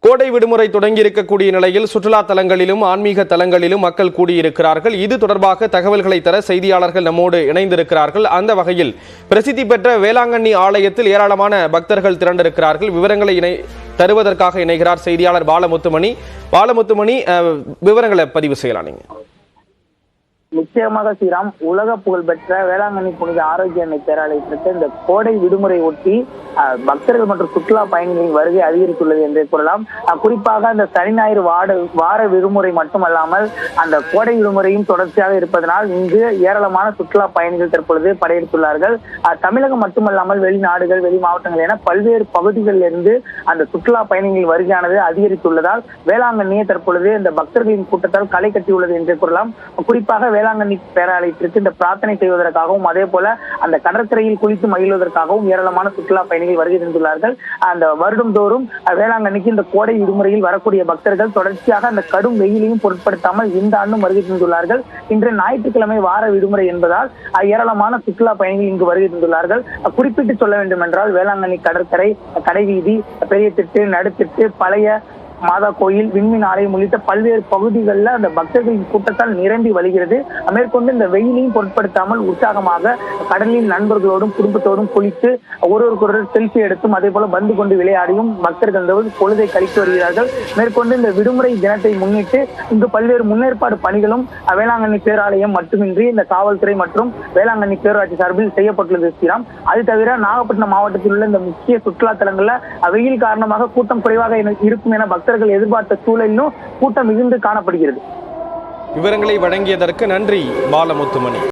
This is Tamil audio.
கோடை விடுமுறை தொடங்கி இருக்கக்கூடிய நிலையில் சுற்றுலா தலங்களிலும் ஆன்மீக தலங்களிலும் மக்கள் கூடியிருக்கிறார்கள். இது தொடர்பாக தகவல்களை தர செய்தியாளர்கள் நம்மோடு இணைந்திருக்கிறார்கள். அந்த வகையில் பிரசித்தி பெற்ற வேளாங்கண்ணி ஆலயத்தில் ஏராளமான பக்தர்கள் திரண்டிருக்கிறார்கள். விவரங்களை தருவதற்காக இணைகிறார் செய்தியாளர் பாலமுத்துமணி. விவரங்களை பதிவு செய்யலாம் நீங்க. நிச்சயமாக ஸ்ரீராம், உலக புகழ்பெற்ற வேளாங்கண்ணி புனித ஆரோக்கிய அன்னை பேராலயத்திற்கு இந்த கோடை விடுமுறை ஒட்டி பக்தர்கள் மற்றும் சுற்றுலா பயணிகளின் வருகை அதிகரித்துள்ளது என்றே கூறலாம். குறிப்பாக அந்த சனி ஞாயிறு வார விடுமுறை மட்டுமல்லாமல் அந்த கோடை விடுமுறையும் தொடர்ச்சியாக இருப்பதனால் இங்கு ஏராளமான சுற்றுலா பயணிகள் தற்பொழுது படையெடுத்துள்ளார்கள். தமிழகம் மட்டுமல்லாமல் வெளிநாடுகள், வெளி மாவட்டங்கள் என பல்வேறு பகுதிகளில் இருந்து அந்த சுற்றுலா பயணிகளின் வருகையானது அதிகரித்துள்ளதால் வேளாங்கண்ணியை தற்பொழுது இந்த பக்தர்களின் கூட்டத்தால் களை கட்டியுள்ளது என்றே கூறலாம். குறிப்பாக வேளாங்கண்ணி பேராலயத்திற்கு இந்த பிரார்த்தனை செய்வதற்காகவும் அதே போல அந்த கடற்கரையில் குளித்து மகிழ்வதற்காகவும் ஏராளமான சுற்றுலா பயணிகள் வருகை தந்துள்ளார்கள். அந்த வருடந்தோறும் வேளாங்கண்ணிக்கு இந்த கோடை விடுமுறையில் வரக்கூடிய பக்தர்கள் தொடர்ச்சியாக அந்த கடும் வெயிலையும் பொருட்படுத்தாமல் இந்த ஆண்டும் வருகை தந்துள்ளார்கள். இன்று ஞாயிற்றுக்கிழமை வார விடுமுறை என்பதால் ஏராளமான சுற்றுலா பயணிகள் இங்கு வருகை தந்துள்ளார்கள். குறிப்பிட்டு சொல்ல வேண்டும் என்றால் வேளாங்கண்ணி கடற்கரை, கடைவீதி, பெரிய திட்டு, நடுத்திட்டு, பழைய மாதா கோயில், விண்மீன் ஆலயம் உள்ளிட்ட பல்வேறு பகுதிகளில் அந்த பக்தர்களின் கூட்டத்தால் நிரம்பி வழிகிறது. மேற்கொண்டு இந்த வெயிலையும் பொருட்படுத்தாமல் உற்சாகமாக கடலில் நண்பர்களோடும் குடும்பத்தோடும் குளித்து ஒருவருக்கொருவர் செல்ஃபி எடுத்தும் அதே போல பந்து கொண்டு விளையாடியும் பக்தர்கள் பொழுதை கழித்து வருகிறார்கள். மேற்கொண்டு இந்த விடுமுறை தினத்தை முன்னிட்டு இங்கு பல்வேறு முன்னேற்பாடு பணிகளும் வேளாங்கண்ணி பேராலயம் மட்டுமின்றி இந்த காவல்துறை மற்றும் வேளாங்கண்ணி பேரூராட்சி சார்பில் செய்யப்பட்டுள்ளது ஸ்ரீராம். அது தவிர நாகப்பட்டினம் மாவட்டத்தில் உள்ள இந்த முக்கிய சுற்றுலா தலங்கள்ல வெயில் காரணமாக கூட்டம் குறைவாக இருக்கும் என பக்தர்கள் எதிர்பார்த்த சூழலிலும் கூட்டம் மிகுந்து காணப்படுகிறது. விவரங்களை வழங்கியதற்கு நன்றி பாலமுத்துமணி.